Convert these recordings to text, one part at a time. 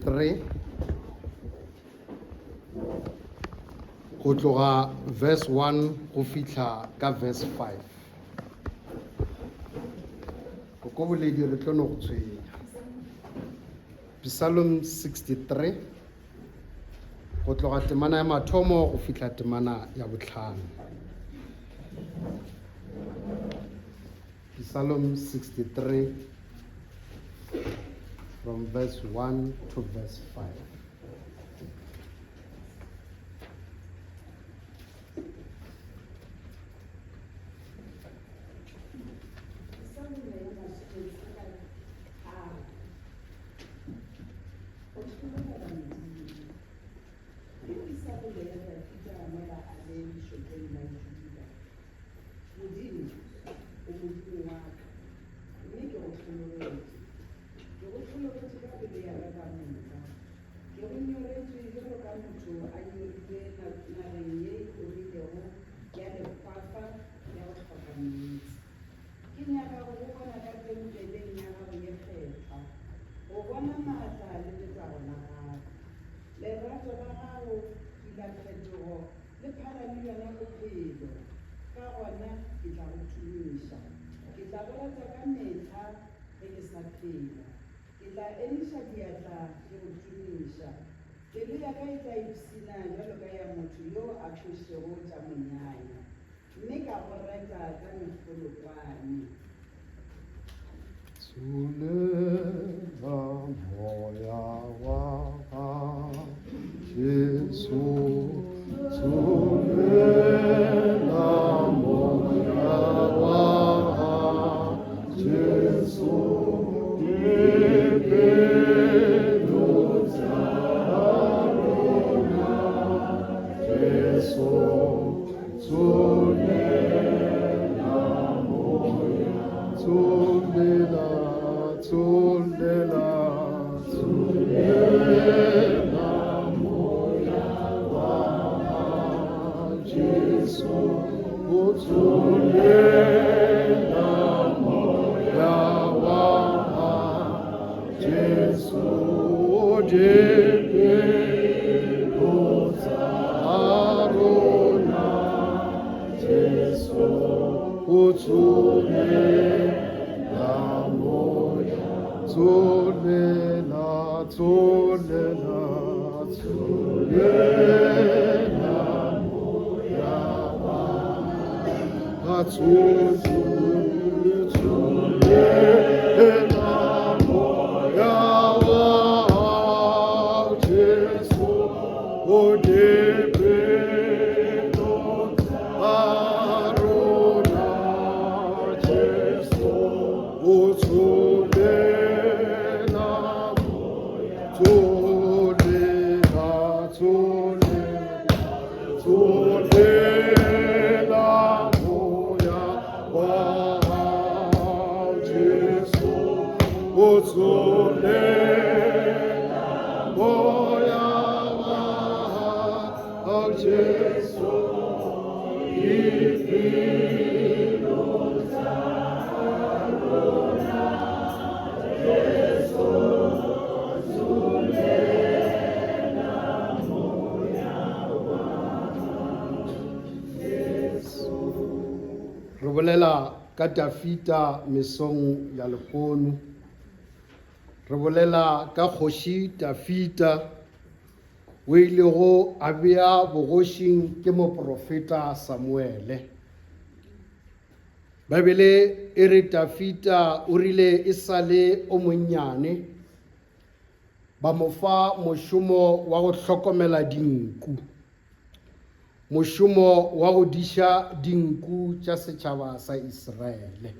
3 go tloga verse 1 go fihla ka verse 5 go ko boledi re tlo no go tshwenya Psalm 63 go tloga temana ya mathomo go fihla temana ya botlhano. Psalm 63 from verse 1 to verse 5. Re bolela ka Dafita mesong ya lekono. Re bolela ka kgoši Dafita o ilego a bea bogošing ke moprofeta Samuele. Bibele e re Dafita o rile e sale o monnyane ba mo fa mošomo wa go hlokomela dinku, mošomo wa go diša dinku tša setšhaba sa Israele.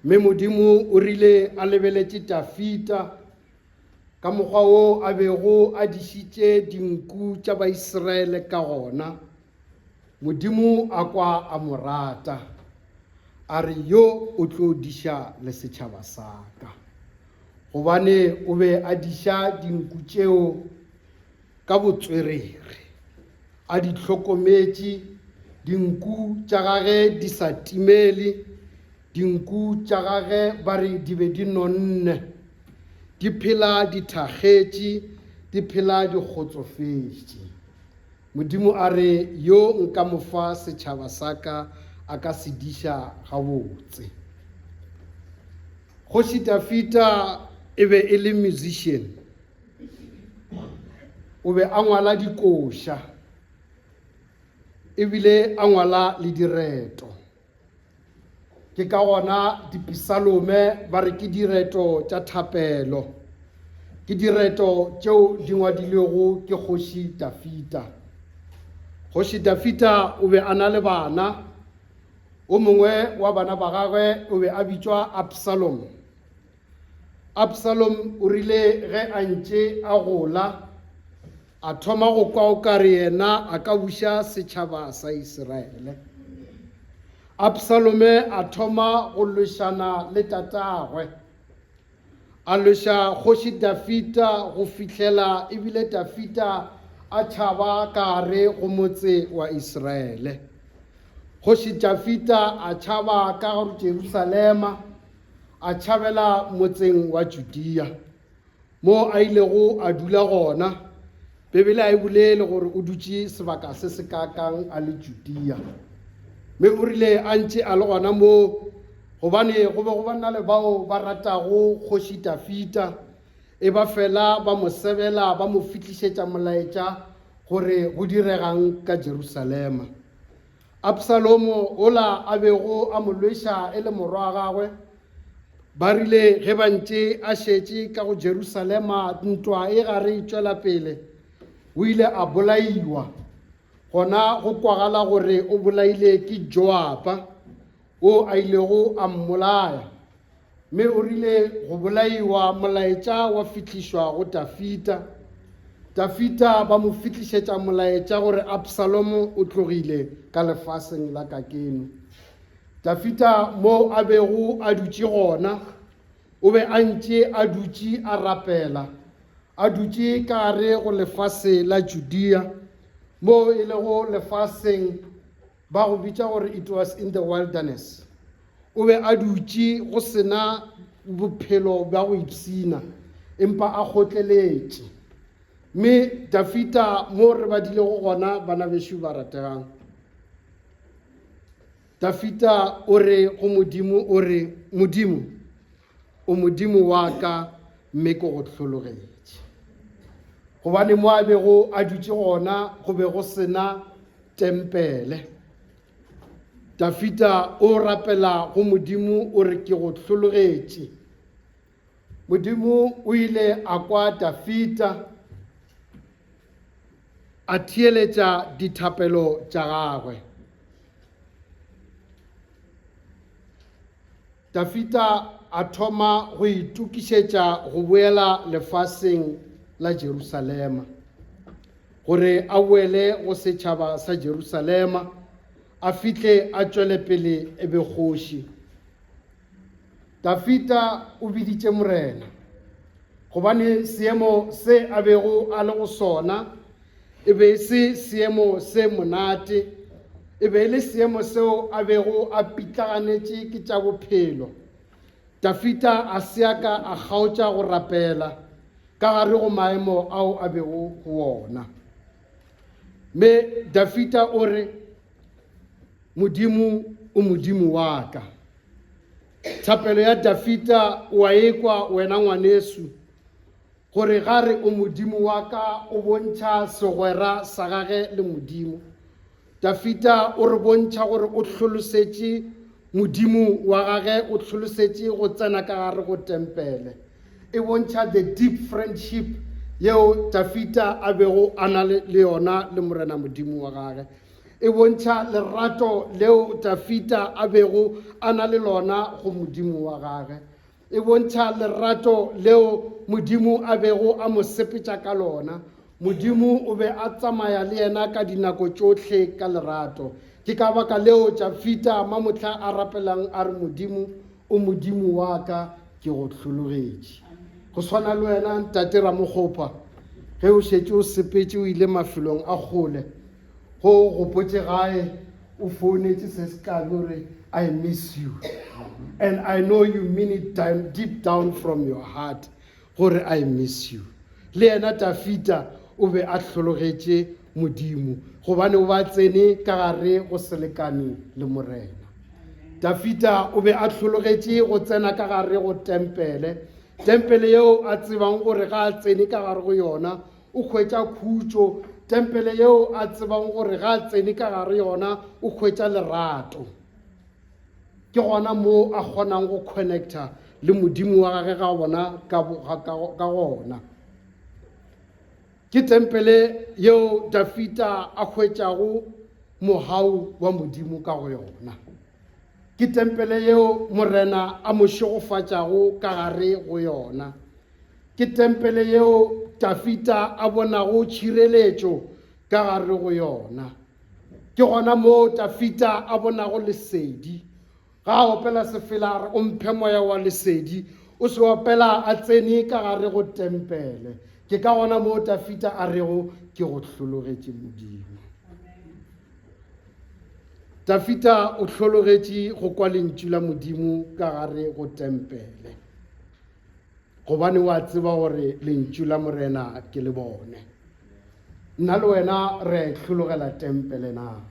Mme Modimo o rile a lebeletše Dafita ka mokgwa wo a bego a dišitše dinku tša Baisraele ka gona. Modimo a kwa a mo rata, a re yo o tlo diša le setšhaba sa ka, gobane o be a diša dinku tšeo ka botswerere, a di hlokometše. Dinku tša gage di sa timele, dinku tša gage ba re di be di nonne, di phela di thakgetše, di phela di kgotsofetše. Modimo a re yo nka mo fa setšhaba sa ka a ka se diša gabotse. Kgoši Dafita e be e le musician, o be a ngwala dikoša, ebile a ngwala le direto. Ke ka gona dipisalome ba re ke direto tša thapelo, ke direto tšeo di ngwadilwego ke Kgoši Dafita. Kgoši Dafita o be a na le bana, o mongwe wa bana ba gagwe o be a bitšwa Absalom. Absalom o rile ge a ntše a gola, a thoma go kwa o ka re yena a ka buša setšhaba sa Israele. Absalome a thoma go lwešana le tatagwe, a lweša Kgoši Dafita go fihlela ebile Dafita a tšhaba ka gare go motse wa Israele. Kgoši Dafita a tšhaba ka gare Jerusalema, a tšhabela motseng wa Judea, mo a ilego a dula gona. Bebele a e bolele gore o dutše sebaka se se kakang a le Judea. Mme o rile a ntše a le gona mo, gobane go be go bana le bao ba ratago Kgoši Dafita, e ba fela ba mo sebela ba mo fihlišetša molaetša gore go diregang ka Jerusalema. Absalomo ola a bego a mo lweša e le morwa gagwe, ba rile ge ba ntše a šetše ka go Jerusalema ntwa e gare e tšwela pele, o ile a bolaiwa. Gona go kwagala gore o bolaile ke Joapa, o a ilego a mmolaya. Mme o rile go bolaiwa molaetša wa fihlišwa go Dafita. Dafita ba mo fihlišetša molaetša gore Absalomo o tlogile ka lefaseng la ka keno. Dafita mo a bego a dutše gona, o be a ntše a dutše a rapela, a dutše ka gare go lefase la Judea, mo e lego lefaseng ba go bitša gore it was in the wilderness. O be a dutše go sena bophelo ba go ipshina, empa a kgotleletše. Mme Dafita mo re badilego gona bana bešo ba rategang, Dafita o re go Modimo, o re Modimo o Modimo wa ka mme ke go hlologetše. Gobane mo a bego a dutše gona go be go sena tempele. Dafita o rapela go Modimo o re ke go hlologetše. Modimo o ile a kwa Dafita, a theeletša dithapelo tša gagwe. Dafita a thoma go itukišetša go boela lefaseng la Jerusalema, gore a boele go setšhaba sa Jerusalema, a fihle a tšwele pele e be kgoši. Dafita o biditše morena, gobane seemo se a bego a le go sona e be se seemo se monate, e be le seemo seo a bego a pitlaganetše ke tša bophelo. Dafita a seaka a kgaotša go rapela ka gare go maemo ao a bego go ona. Mme Dafita o re Modimo o Modimo wa ka. Thapelo ya Dafita wa ekwa wena ngwanesu, gore gare o Modimo wa ka o bontšha segwera sa gage le Modimo. Dafita o re bontšha gore o hlolosetše Modimo wa gage, o hlolosetše go tsena ka gare go tempele. E bontšha the deep friendship yeo Dafita a bego a na le yona le morena Modimo wa gage. E bontšha lerato leo Dafita a bego a na le lona go Modimo wa gage. E bontšha lerato leo Modimo a bego a mo sepetša ka lona. Modimo o be a tsamaya le yena ka dinako tšohle ka lerato. Ke ka baka leo Dafita mamotla a rapelang a re Modimo o Modimo wa ka ke go hlologetše. Go swana le wena ntate Ramokgopa, ge o šetše o sepetše o ile mafelong a kgole, go gopotše gae o founetše se se kabe gore I miss you, and I know you mean it deep down from your heart. gore I miss you. Le yena Dafita o be a hlologetše modimo gobane o ba tsene ka gare go selekane le morena. Dafita o be a hlologetše go tsena ka gare go tempele yeo a tsebang gore ga a tsene ka gare go yona o hwetša khutšo, tempele yeo a tsebang gore ga a tsene ka gare yona o hwetša lerato. Ke gona mo a kgonang go connecta le modimo wa gage ga bona ka gona. Ke tempele yeo Dafita a hwetšago mohau wa modimo ka go yona. Ke tempele yeo morena a mo šegofatšago ka gare go yona. Ke tempele yeo Dafita a bonago tšhireletšo ka gare go yona. Ke gona mo Dafita a bonago lesedi. Ga a opela sefela re o mphe moya wa lesedi, o se opela a tsene ka gare go tempele. Ke ka gona mo Dafita a rego ke go hlologetše modimo. Dafita o hlologetše go kwa lentšu la modimo ka gare go tempele gobane wa tseba gore lentšu la morena ke le bone. Nna le wena re hlologela tempele na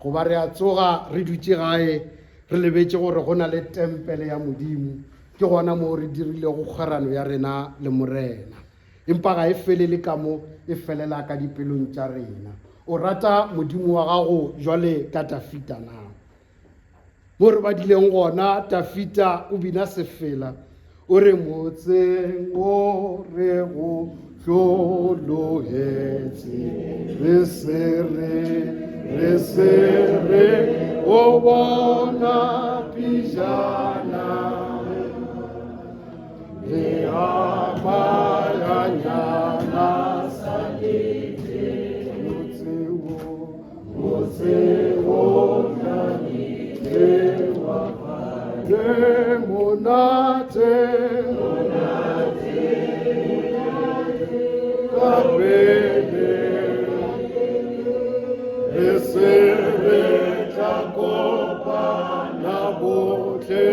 goba re a tsoga re dutše gae re lebetše gore go na le tempele ya modimo. Ke gona mo re dirile go kgwerano ya rena le morena, empa ga e felele ka mo, e felela ka dipelong tša rena. O rata modimo wa gago jwale ka Dafita na. Mo re badileng gona Dafita o bina sefela o re motseng o re go hlologetše re se re o bona pijana le amayanyana salite motseo nyanile le monate kapele le se re tla kopana bohle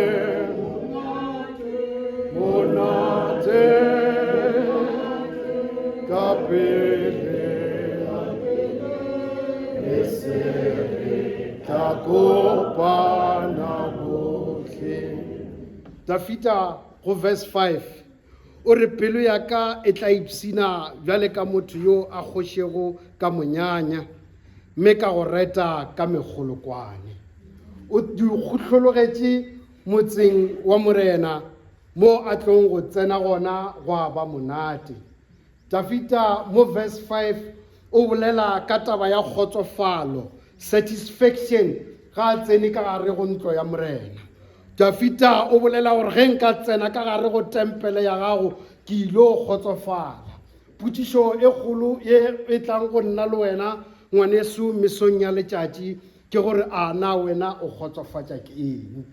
monate kapele le se re tla kopana bohle. Dafita go verse 5 o re pelo ya ka e tla ipsina bjale ka motho yo a kgošego ka monyanya mme ka go reta ka megolokwane. O hlologetše motseng wa morena mo a tlong go tsena gona go ba monate. Dafita mo verse 5 o bolela ka taba ya kgotsofalo, satisfaction ga a tsene ka gare go ntlo ya morena. Dafita o bolela gore ge nka tsena ka gare go tempele ya gago ke ilo kgotsofala. Potšišo e kgolo e tlang go nna le wena ngwaneso mesong ya letšatši ke gore a na wena o kgotsofatša ke eng?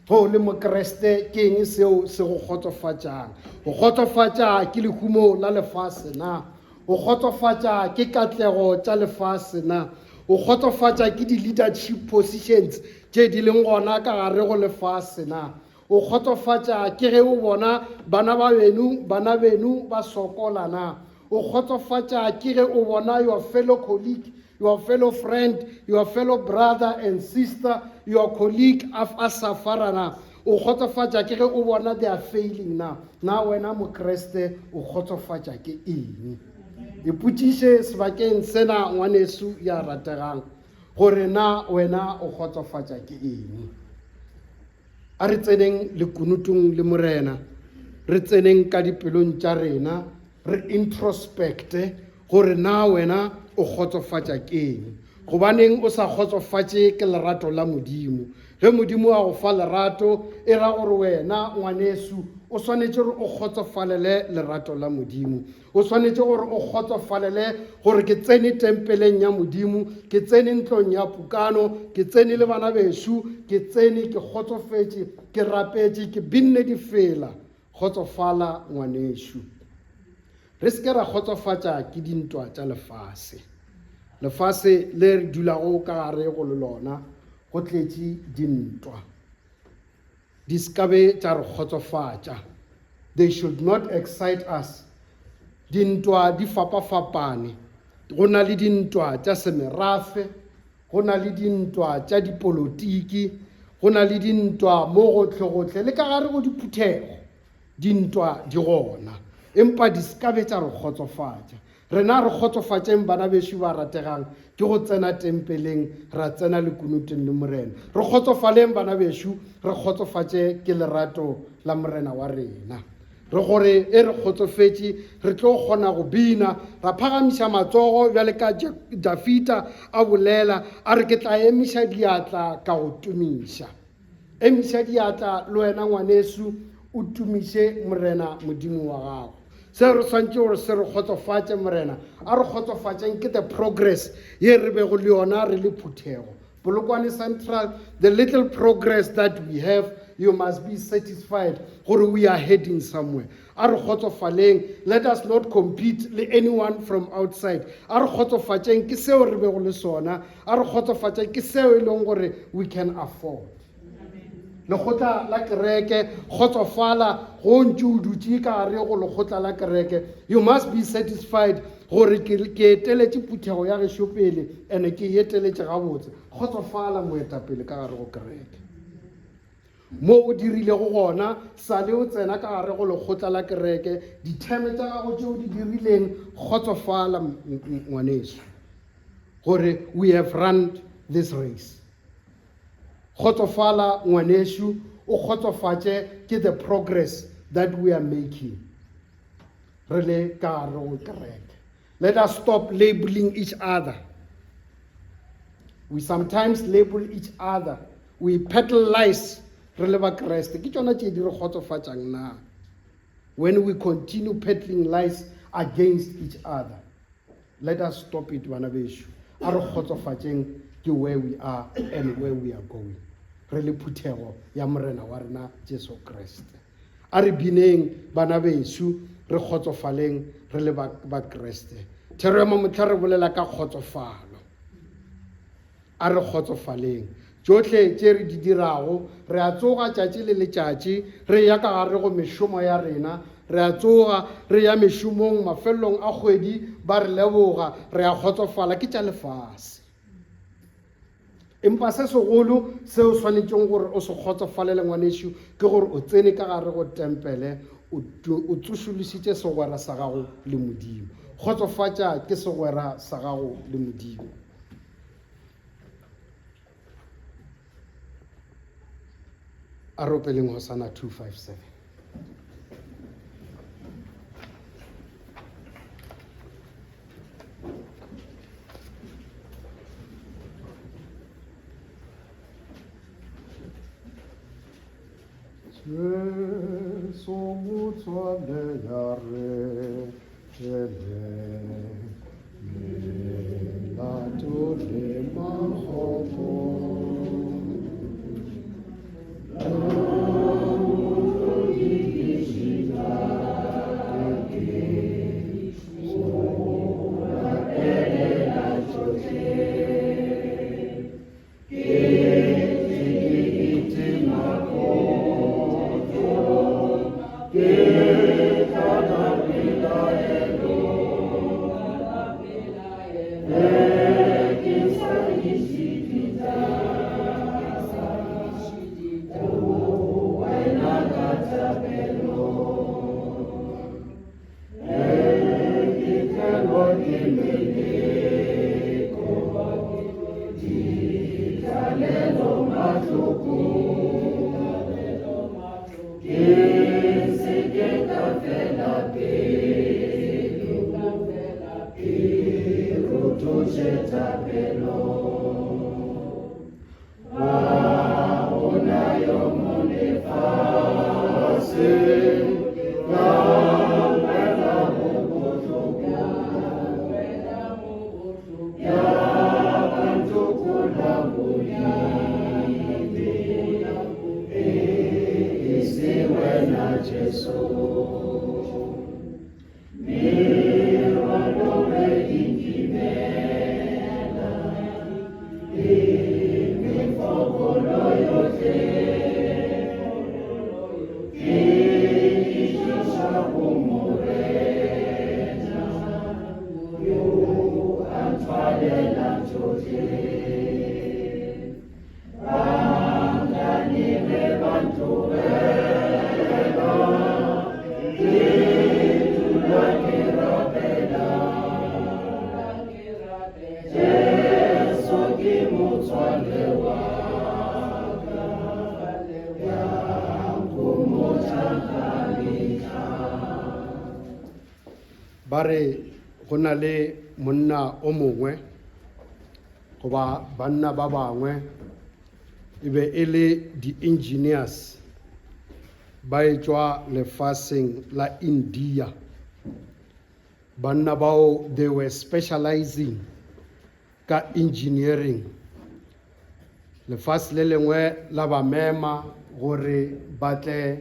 Go le mokreste ke eng seo se go kgotsofatšang? Go kgotsofatša ke lehumo la lefase na? Go kgotsofatša ke katlego tša lefase na? Go kgotsofatša ke di-leadership positions tše di leng gona ka gare go lefase na? Go kgotsofatša ke ge o bona bana benu ba sokola na? Go kgotsofatša ke ge o bona your fellow colleague, your fellow friend, your fellow brother and sister, your colleague a safara na? O kgotsofatša ke ge o bona they are failing na? Na wena mokreste o kgotsofatša ke eng? Ipotšiše sebakeng sena ngwaneso ya rategang gore na wena o kgotsofatša ke eng? A re tseneng lekunutong le morena, re tseneng ka dipelong tša rena, re introspecte gore na wena o kgotsofatša ke eng? Gobaneng o sa kgotsofatše ke lerato la modimo? Ge modimo a go fa lerato e ra gore wena ngwaneso o swanetše gore o kgotsofalele lerato la modimo. O swanetše gore o kgotsofalele gore ke tsene tempeleng ya modimo, ke tsene ntlong ya pukano, ke tsene le bana beso, ke tsene ke kgotsofetše, ke rapetše, ke binne difela. Kgotsofala ngwaneso. Re se ke ra kgotsofatša ke dintwa tša lefase. Lefase le re dulago ka gare go lona go tletše dintwa. Di se ka be tša re kgotsofatša. they should not excite us. Dintwa di fapafapane, go na le dintwa tša semerafe, go na le dintwa tša dipolotiki, go na le dintwa mo gotlhe-gotlhe le ka gare go diphuthego. Dintwa di gona empa di ska be tša re kgotsofatša. Rena re kgotsofatšeng bana bešo ba rategang ke go tsena tempeleng, ra tsena lekunuteng le morena. Re kgotsofaleng bana bešo, re kgotsofatše ke lerato la morena wa rena. Re gore e re kgotsofetše re tlo kgona go bina, ra phagamiša matsogo bjale ka Dafita a bolela a re ke tla emiša diatla ka go tumiša. Emiša diatla le wena ngwaneso o tumiše morena modimo wa gago. Se re swantše gore se re kgotsofatše morena, a re kgotsofatšeng ke the progress ye re bego le yona re le phuthego. Polokwane Central, the little progress that we have, you must be satisfied gore we are heading somewhere. A re kgotsofaleng, let us not compete with anyone from outside. A re kgotsofatšeng ke seo re bego le sona, a re kgotsofatšeng ke seo e leng gore we can afford. Lekgotla la kereke kgotsofala go ntse o dutse ka gare go lekgotla la kereke. You must be satisfied gore ke eteletše phuthego ya gešo pele ene ke eteletše gabotse. Kgotsofala moetapele ka gare go kereke. Mo o dirilego gona sa le o tsena ka gare go lekgotla la kereke, ditheme tša gago tšeo di dirileng, kgotsofala ngwaneso gore we have run this race. Kgotsofala ngwaneso o kgotsofatše ke the progress that we are making re le ka gare go kereke. Let us stop labeling each other. We sometimes label each other, we peddle lies re le ba Kreste. Ke tšona tše di re kgotsofatšang na when we continue peddling lies against each other. Let us stop it bana bešo, a re kgotsofatšeng ke where we are and where we are going. Re le phuthego ya morena wa rena Jesu Kriste. A re bineng bana bešo, re kgotsofaleng re le ba Kriste. Thero ya mamotlha re bolela ka kgotsofalo. A re kgotsofaleng tšohle tše re di dirago, re a tsoga tšatši le letšatši re ya ka gare go mešomo ya rena, re a tsoga re ya mešomong mafelelong a kgwedi ba re leboga, re a kgotsofala ke tša lefase. Empa se segolo seo swanetšeng gore o se kgotsofalele ngwaneso ke gore o tsene ka gare go tempele, o tsošološitše segwera sa gago le Modimo. Kgotsofatša ke segwera sa gago le Modimo. A re opeleng Hosana 2:5-7. ba re go na le monna o mongwe goba banna ba bangwe e be e le di-engineers ba etswa lefaseng la India. Banna bao they were specializing ka engineering. Lefase le lengwe la ba mema gore ba tle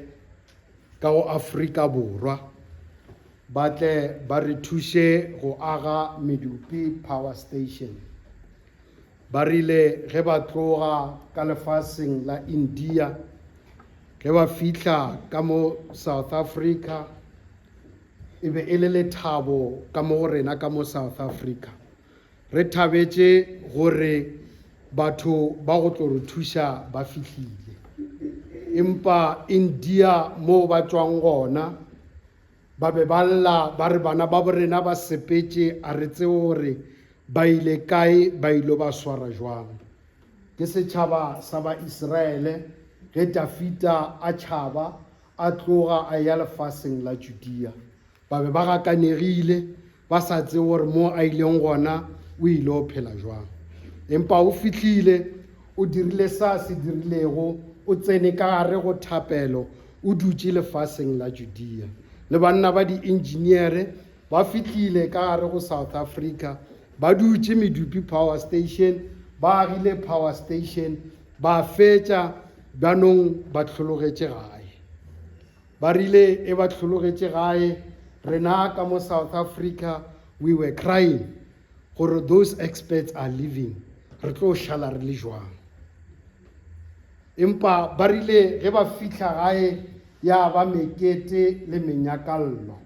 ka go Afrika Borwa ba tle ba re thushe go aga Medupi Power Station. Ba rile ge ba tloga ka lefaseng la India ge ba fihla ka mo South Africa e be e le lethabo ka mo go rena ka mo South Africa. Re thabetše gore batho ba go tlo re thuša ba fihlile, empa India mo ba tswang gona ba be ba lla ba re bana ba borena ba sepetše a re tsebe gore ba ile kae ba ilo ba swara jwang. Ke setšhaba sa ba Israele ge Dafita a tšhaba a tloga a ya lefaseng la Judea, ba be ba gakanegile ba sa tsebe gore mo a ileng gona o ile o phela jwang. Empa o fihlile o dirile sa se dirilego, o tsene ka gare go thapelo, o dutše lefaseng la Judea. Le banna ba di-engineere ba fihlile ka gare go South Africa, ba dutše Medupi Power Station, ba agile Power Station, ba fetša banong ba hlologetše gae. Ba rile e ba hlologetše gae, rena ka mo South Africa we were crying gore those experts are leaving, re tlo šala re le jwang. Empa ba rile ge ba fihla gae ya ba mekete le menyakallo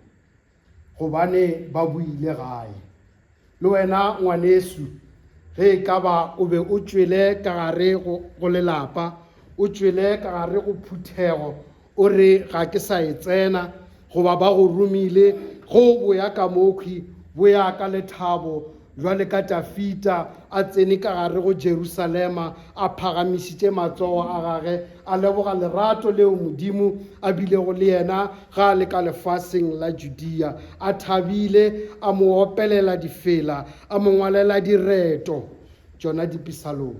gobane ba buile gae. Le wena ngwanesu ge e ka ba o be o tšwele ka gare go lelapa, o tšwele ka gare go phuthego, o re ga ke sa e tsena goba ba go romile go boya ka mokhwi boya ka lethabo jwale ka Dafita a tsene ka gare go Jerusalema, a phagamišitše matsogo a gage a leboga lerato leo Modimo a bilego le yena ga a le ka lefaseng la Judea. A thabile, a mo opelela difela, a mo ngwalela direto tšona dipisalong.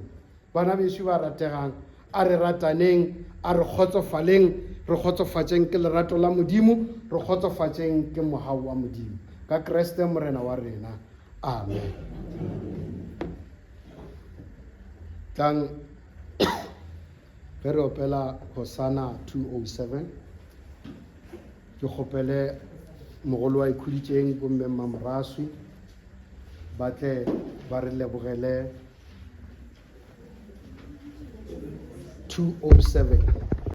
Bana bešo ba rategang, a re rataneng, a re kgotsofaleng, re kgotsofatšeng ke lerato la Modimo, re kgotsofatšeng ke mogau wa Modimo. Ka Kriste morena wa rena. Amen. Tlang ge re opela Hosana 207 ke kgopele mogolo wa ikhuditšeng bomme Mamoraswi ba tle ba re lebogele 207.